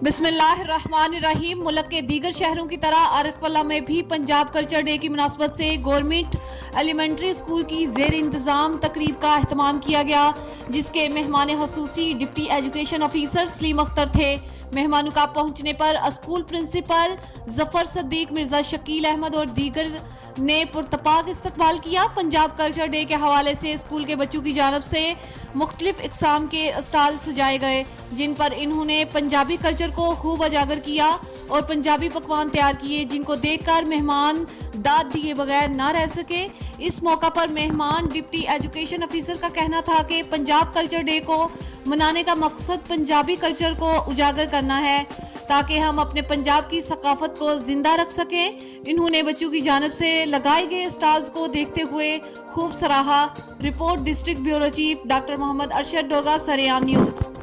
बिस्मिल्लाहिर्रहमानिर्रहीम। मुल्क के दीगर शहरों की तरह आरिफवल्ला में भी पंजाब कल्चर डे की मुनासबत से गवर्नमेंट एलिमेंट्री स्कूल की जेर इंतजाम तकरीब का अहतमाम किया गया, जिसके मेहमान खसूसी deputy education officer Salim Akhtar थे। मेहमानों का पहुंचने पर स्कूल प्रिंसिपल जफर सद्दीक, मिर्जा शकील अहमद और दीगर ने पुरतपाक इस्तकबाल किया। पंजाब कल्चर डे के हवाले से स्कूल के बच्चों की जानब से मुख्तलिफ इकसाम के स्टॉल सजाए गए, जिन पर इन्होंने पंजाबी कल्चर को खूब उजागर किया और पंजाबी पकवान तैयार किए, जिनको देखकर मेहमान दाद दिए बगैर ना रह सके। इस मौका पर मेहमान डिप्टी एजुकेशन ऑफिसर का कहना था कि पंजाब कल्चर डे को मनाने का मकसद पंजाबी कल्चर को उजागर करना है, ताकि हम अपने पंजाब की सकाफत को जिंदा रख सकें। इन्होंने बच्चों की जानिब से लगाए गए स्टॉल्स को देखते हुए खूब सराहा। Report district bureau chief doctor Mohammad Arshad Doga, Sareaam news.